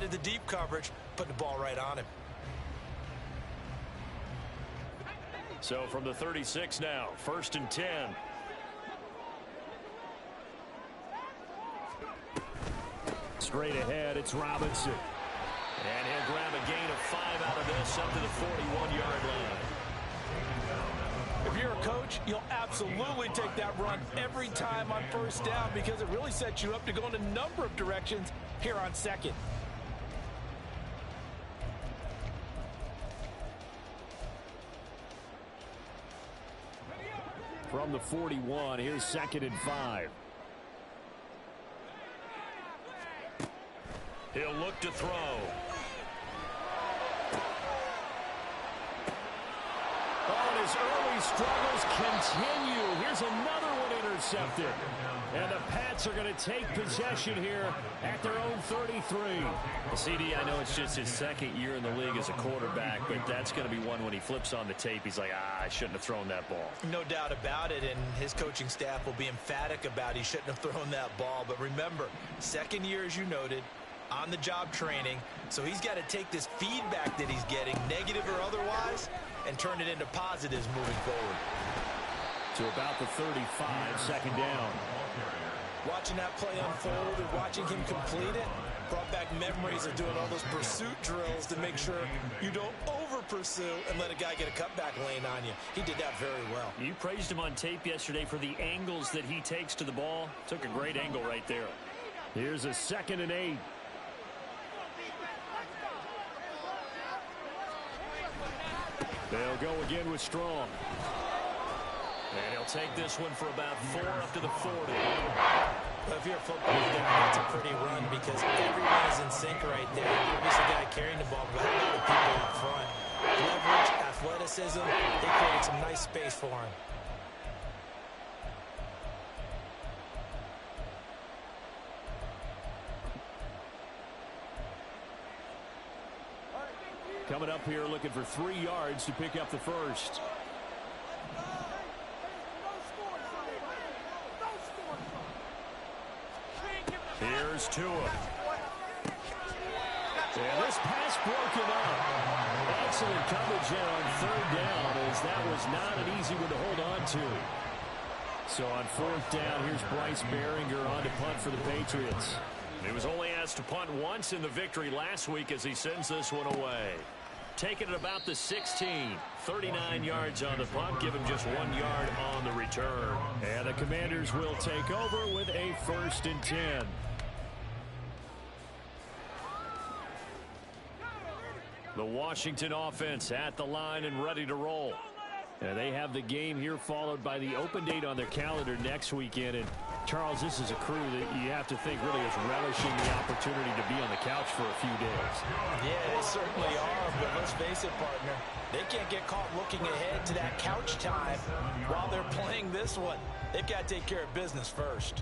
into the deep coverage, put the ball right on him. So from the 36 now, 1st and 10. Straight ahead, it's Robinson. And he'll grab a gain of 5 out of this up to the 41-yard line. If you're a coach, you'll absolutely take that run every time on 1st down because it really sets you up to go in a number of directions here on 2nd. From the 41, here's 2nd and 5. He'll look to throw. Oh, and his early struggles continue. Here's another one intercepted. And the Pats are going to take possession here at their own 33. Well, CD, I know it's just his 2nd year in the league as a quarterback, but that's going to be one when he flips on the tape, he's like, I shouldn't have thrown that ball. No doubt about it, and his coaching staff will be emphatic about he shouldn't have thrown that ball. But remember, 2nd year, as you noted, on-the-job training, so he's got to take this feedback that he's getting, negative or otherwise, and turn it into positives moving forward. To about the 35, 2nd down. Watching that play unfold and watching him complete it brought back memories of doing all those pursuit drills to make sure you don't over-pursue and let a guy get a cutback lane on you. He did that very well. You praised him on tape yesterday for the angles that he takes to the ball. Took a great angle right there. Here's a 2nd and 8. They'll go again with Strong. And he'll take this one for about 4 up to the 40. Well, if you're a football guy, that's a pretty run because everyone is in sync right there. Obviously, the guy carrying the ball, but how about the people up front? Leverage, athleticism, they created some nice space for him. Coming up here looking for 3 yards to pick up the first. Here's Tua. And this pass broken up. Excellent coverage there on 3rd down as that was not an easy one to hold on to. So on 4th down, here's Bryce Baringer on to punt for the Patriots. He was only asked to punt once in the victory last week as he sends this one away. Taking it about the 16. 39 yards on the punt. Give him just 1 yard on the return. And the Commanders will take over with a 1st and 10. The Washington offense at the line and ready to roll. And they have the game here followed by the open date on their calendar next weekend. And Charles, this is a crew that you have to think really is relishing the opportunity to be on the couch for a few days. Yeah, they certainly are, but let's face it, partner. They can't get caught looking ahead to that couch time while they're playing this one. They've got to take care of business first.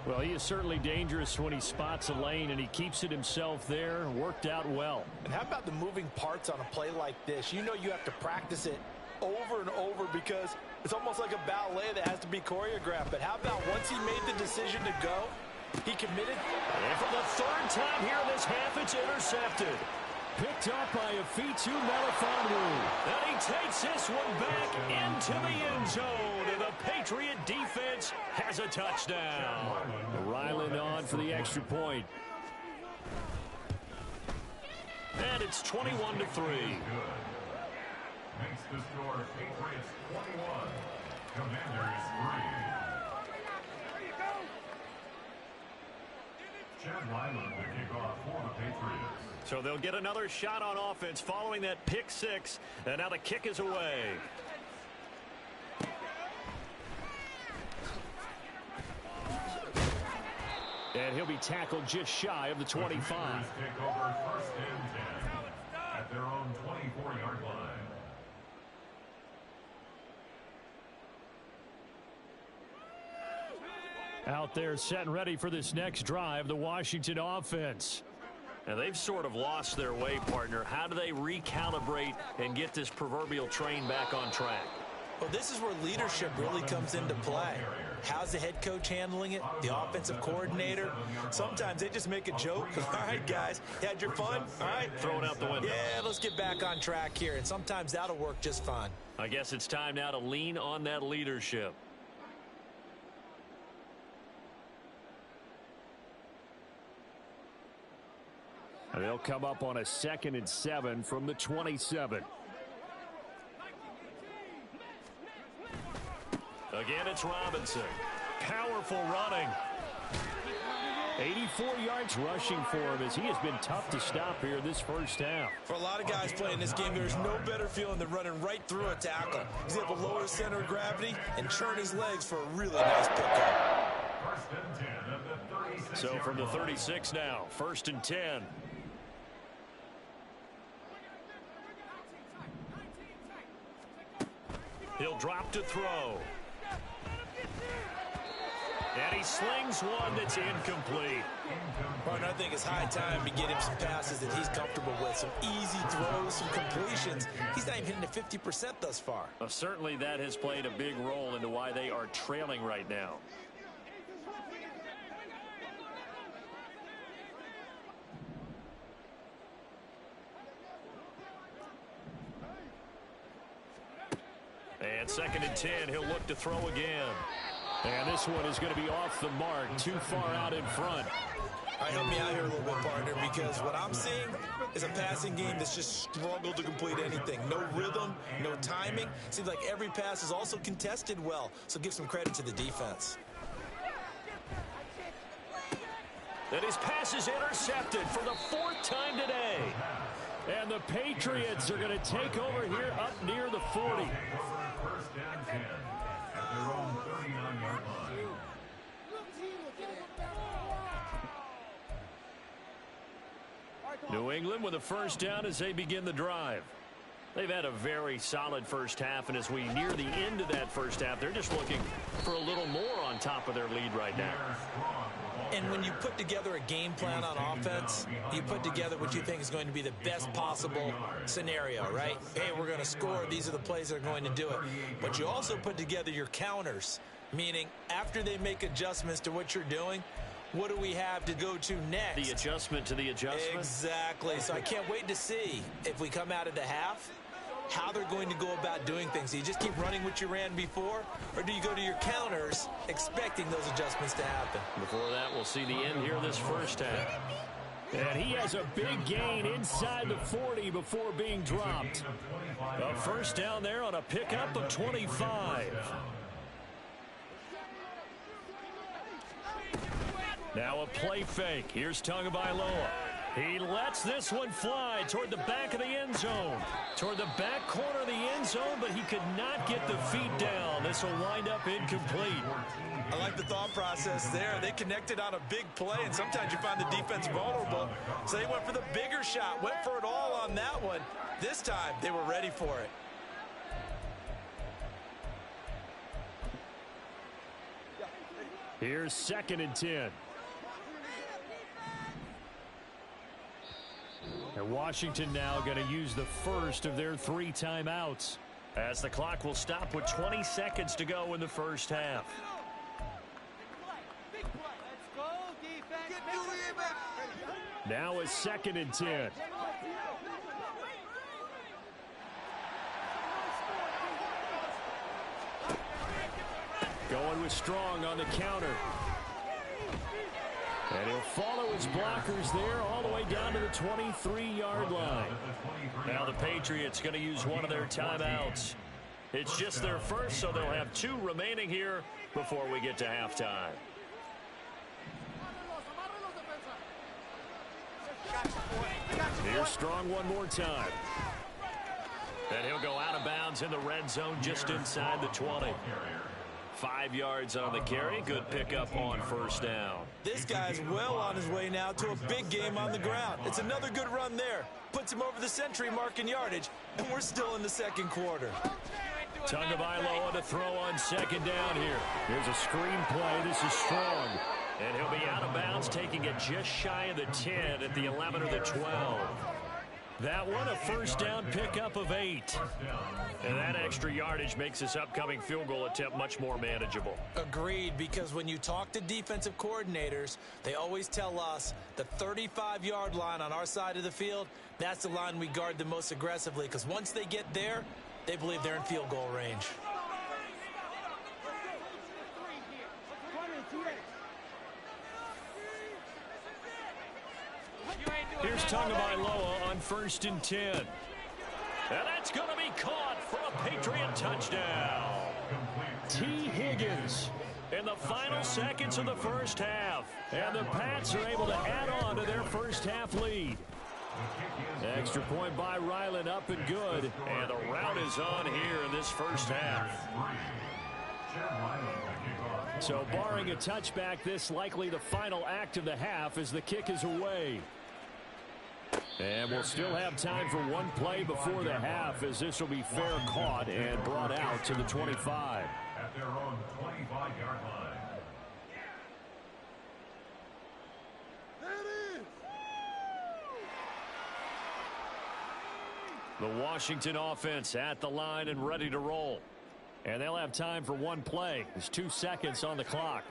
Well, he is certainly dangerous when he spots a lane, and he keeps it himself there. Worked out well. And how about the moving parts on a play like this? You know you have to practice it over and over because it's almost like a ballet that has to be choreographed. But how about once he made the decision to go, he committed? And for the 3rd time here in this half, it's intercepted. Picked up by Afitu Melifonwu. And he takes this one back into the end zone. And the Patriot defense has a touchdown. Ryland on for the extra point. And it's 21-3. Makes the score Patriots 21, Commanders 3. Chad Ryland to kick off for the Patriots. So they'll get another shot on offense following that pick 6. And now the kick is away. And he'll be tackled just shy of the 25. Take over 1st and 10 at their own 24-yard line. Out there set and ready for this next drive, the Washington offense. And they've sort of lost their way, partner. How do they recalibrate and get this proverbial train back on track? Well, this is where leadership really comes into play. How's the head coach handling it? The offensive coordinator? Sometimes they just make a joke. All right, guys, you had your fun? All right. Throw it out the window. Yeah, let's get back on track here, and sometimes that'll work just fine. I guess it's time now to lean on that leadership. And they'll come up on a 2nd and 7 from the 27. Again, it's Robinson. Powerful running. 84 yards rushing for him as he has been tough to stop here this first half. For a lot of guys playing this game, there's no better feeling than running right through a tackle. He's able to lower his center of gravity and churn his legs for a really nice pickup. First and 10 at the 36. So from the 36 now, 1st and 10. He'll drop to throw. And he slings one that's incomplete. Martin, I think it's high time to get him some passes that he's comfortable with. Some easy throws, some completions. He's not even hitting the 50% thus far. Certainly that has played a big role into why they are trailing right now. And 2nd and 10, he'll look to throw again. And this one is going to be off the mark, too far out in front. All right, help me out here a little bit, partner, because what I'm seeing is a passing game that's just struggled to complete anything. No rhythm, no timing. Seems like every pass is also contested well, so give some credit to the defense. And his pass is intercepted for the 4th time today. And the Patriots are going to take over here up near the 40. First and 10 at their own 39-yard line. New England with a first down as they begin the drive. They've had a very solid first half, and as we near the end of that first half, they're just looking for a little more on top of their lead right now. And when you put together a game plan on offense, you put together what you think is going to be the best possible scenario, right? Hey, we're going to score. These are the plays that are going to do it. But you also put together your counters, meaning after they make adjustments to what you're doing, what do we have to go to next? The adjustment to the adjustment? Exactly. So I can't wait to see if we come out of the half, how they're going to go about doing things. Do you just keep running what you ran before, or do you go to your counters expecting those adjustments to happen? Before that, we'll see the end here this first half. And he has a big gain inside the 40 before being dropped. A first down there on a pickup of 25. Now a play fake. Here's Tagovailoa. He lets this one fly toward the back of the end zone. Toward the back corner of the end zone, but he could not get the feet down. This will wind up incomplete. I like the thought process there. They connected on a big play, and sometimes you find the defense vulnerable. So they went for the bigger shot, went for it all on that one. This time, they were ready for it. Here's 2nd and 10. And Washington now going to use the first of their 3 timeouts. As the clock will stop with 20 seconds to go in the first half. Now it's 2nd and 10. Going with Strong on the counter. And he'll follow his blockers there all the way down to the 23-yard line. Now the Patriots going to use one of their timeouts. It's just their first, so they'll have 2 remaining here before we get to halftime. Here's Strong one more time. And he'll go out of bounds in the red zone just inside the 20. 5 yards on the carry. Good pickup on first down. This guy's well on his way now to a big game on the ground. It's another good run there. Puts him over the century mark in yardage, and we're still in the second quarter. Tagovailoa to throw on second down here. Here's a screen play. This is Strong. And he'll be out of bounds, taking it just shy of the 10 at the 11 or the 12. That one a first down pickup of 8. And that extra yardage makes this upcoming field goal attempt much more manageable. Agreed, because when you talk to defensive coordinators, they always tell us the 35-yard line on our side of the field, that's the line we guard the most aggressively, because once they get there, they believe they're in field goal range. Here's Tagovailoa on 1st and 10. And that's going to be caught for a Patriot touchdown. T. Higgins in the final seconds of the first half. And the Pats are able to add on to their first half lead. Extra point by Ryland, up and good. And the route is on here in this first half. So barring a touchback, this likely the final act of the half as the kick is away. And we'll still have time for one play before the half, as this will be fair caught and brought out to the 25. At their own 25-yard line. The Washington offense at the line and ready to roll. And they'll have time for one play. There's 2 seconds on the clock.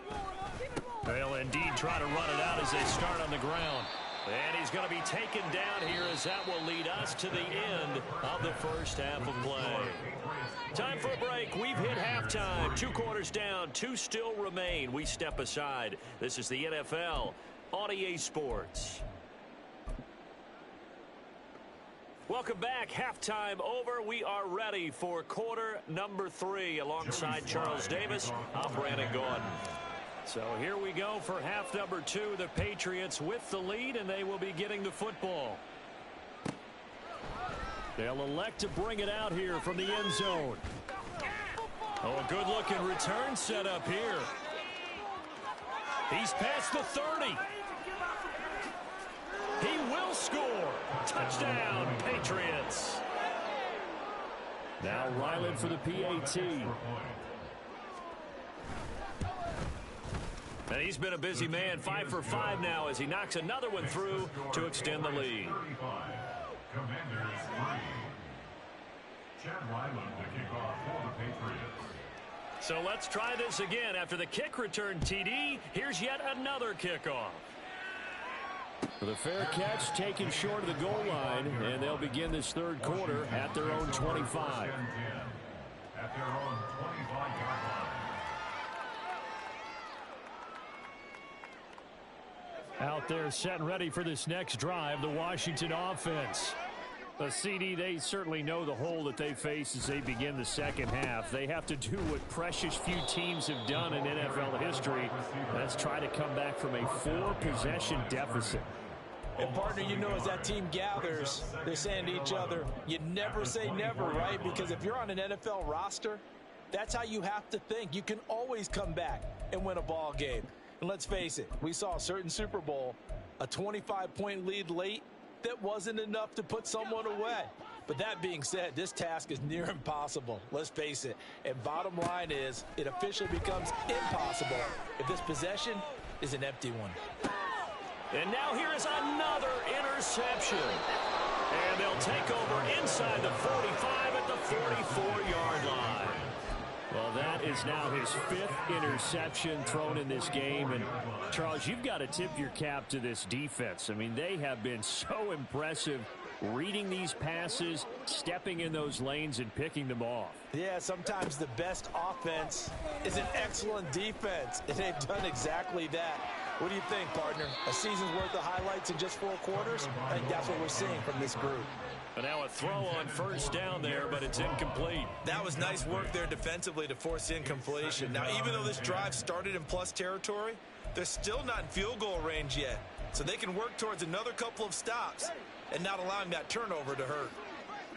They'll indeed try to run it out as they start on the ground. And he's going to be taken down here, as that will lead us to the end of the first half of play. Time for a break. We've hit halftime. 2 quarters down. 2 still remain. We step aside. This is the NFL on EA Sports. Welcome back. Halftime over. We are ready for quarter number 3 alongside Charles Davis. I'm Brandon Gaudin. So here we go for half number 2. The Patriots with the lead, and they will be getting the football. They'll elect to bring it out here from the end zone. Oh, a good-looking return set up here. He's past the 30. He will score. Touchdown, Patriots. Now Ryland for the PAT. And he's been a busy man, 5 for 5 now as he knocks another one through to extend the lead. Commanders 3. Chad Ryland to kick off for the Patriots. So let's try this again. After the kick return TD, here's yet another kickoff. For the fair catch taken short of the goal line, and they'll begin this third quarter at their own 25. At their own 25-yard line. Out there set and ready for this next drive, the Washington offense. The CD, they certainly know the hole that they face as they begin the second half. They have to do what precious few teams have done in NFL history. That's try to come back from a 4-possession deficit. And, partner, you know, as that team gathers, they're saying to each other, you never say never, right? Because if you're on an NFL roster, that's how you have to think. You can always come back and win a ball game. And let's face it, we saw a certain Super Bowl, a 25-point lead late, that wasn't enough to put someone away. But that being said, this task is near impossible. Let's face it. And bottom line is, it officially becomes impossible if this possession is an empty one. And now here is another interception. And they'll take over inside the 45 at the 44-yard line. Well, that is now his 5th interception thrown in this game. And, Charles, you've got to tip your cap to this defense. I mean, they have been so impressive reading these passes, stepping in those lanes, and picking them off. Yeah, sometimes the best offense is an excellent defense, and they've done exactly that. What do you think, partner? A season's worth of highlights in just 4 quarters? I think that's what we're seeing from this group. And now a throw on first down there, but it's incomplete. That was nice work there defensively to force incompletion. Now, even though this drive started in plus territory, they're still not in field goal range yet. So they can work towards another couple of stops and not allowing that turnover to hurt.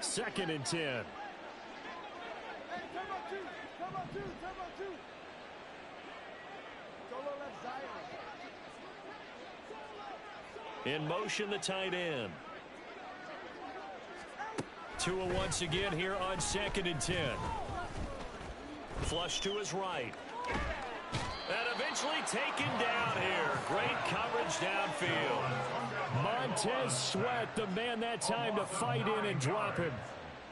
2nd and 10. In motion, the tight end. Tua once again here on 2nd and 10. Flush to his right. And eventually taken down here. Great coverage downfield. Montez Sweat, the man that time to fight in and drop him.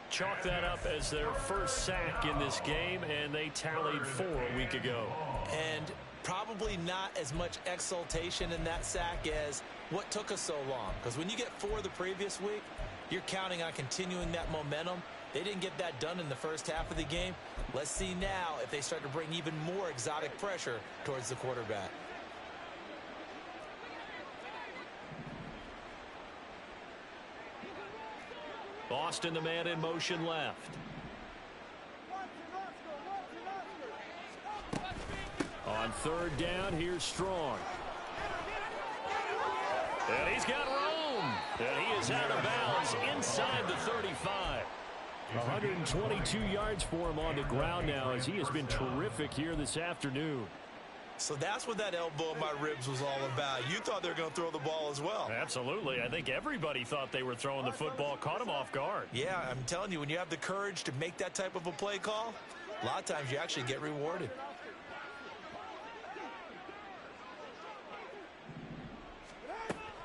Chalk that up as their first sack in this game, and they tallied 4 a week ago. And probably not as much exultation in that sack as what took us so long. Because when you get 4 the previous week, you're counting on continuing that momentum. They didn't get that done in the first half of the game. Let's see now if they start to bring even more exotic pressure towards the quarterback. Austin, the man in motion left. On third down, here's Strong. And he's got room. And he is out of bounds inside the 35. 122 yards for him on the ground now as he has been terrific here this afternoon. So that's what that elbow in my ribs was all about. You thought they were going to throw the ball as well. Absolutely. I think everybody thought they were throwing the football, caught him off guard. Yeah, I'm telling you, when you have the courage to make that type of a play call, a lot of times you actually get rewarded.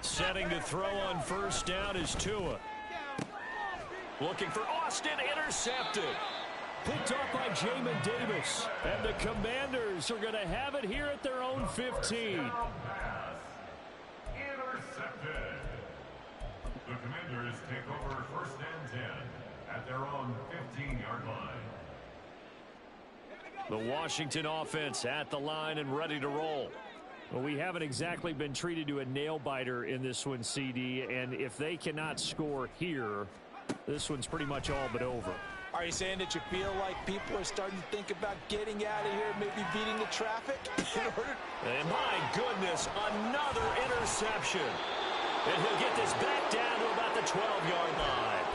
Setting to throw on first down is Tua. Looking for Austin, intercepted. Picked off by Jamin Davis. And the Commanders are going to have it here at their own 15. Intercepted. The Commanders take over first and 10 at their own 15-yard line. The Washington offense at the line and ready to roll. Well, we haven't exactly been treated to a nail-biter in this one, CD, and if they cannot score here, this one's pretty much all but over. Are you saying that you feel like people are starting to think about getting out of here, maybe beating the traffic? And my goodness, another interception. And he'll get this back down to about the 12-yard line.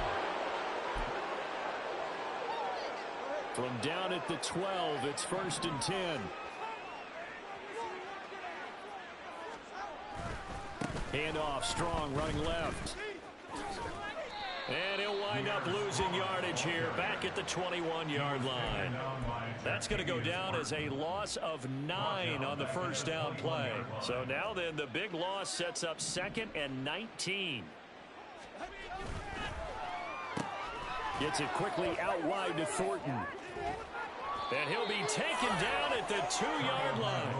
From down at the 12, it's first and 10. Handoff, Strong running left. And he'll wind up losing yardage here back at the 21-yard line. That's going to go down as a loss of 9 on the first down play. So now then the big loss sets up 2nd and 19. Gets it quickly out wide to Thornton. And he'll be taken down at the 2-yard line.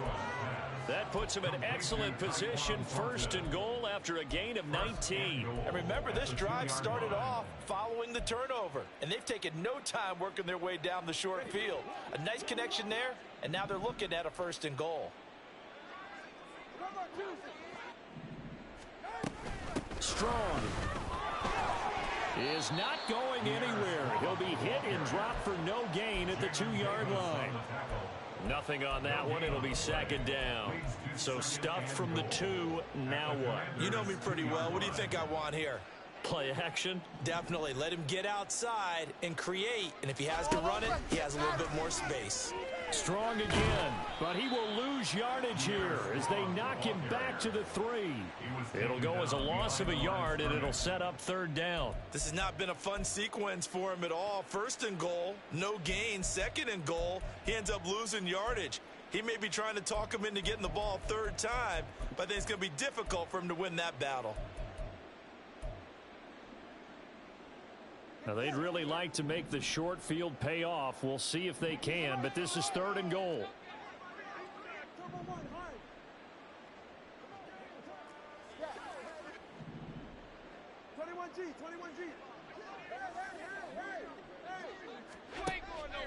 That puts him in excellent position, 1st and goal after a gain of 19. And remember, this drive started off following the turnover, and they've taken no time working their way down the short field. A nice connection there, and now they're looking at a 1st and goal. Strong is not going anywhere. He'll be hit and dropped for no gain at the 2-yard line. Nothing on that one. It'll be 2nd down. So stuffed from the 2. Now what? You know me pretty well. What do you think I want here? Play action? Definitely. Let him get outside and create. And if he has to run it, he has a little bit more space. Strong again, but he will lose yardage here as they knock him back to the 3. It'll go as a loss of a yard, and it'll set up 3rd down. This has not been a fun sequence for him at all. 1st and goal, no gain. 2nd and goal, he ends up losing yardage. He may be trying to talk him into getting the ball 3rd time, but I think it's going to be difficult for him to win that battle. Now, they'd really like to make the short field pay off. We'll see if they can, but this is 3rd and goal.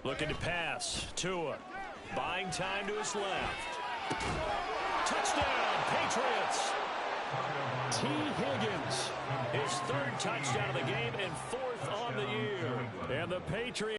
Looking to pass. Tua. Buying time to his left. Touchdown, Patriots. T. Higgins, His 3rd touchdown of the game and 4th on the year. and the Patriots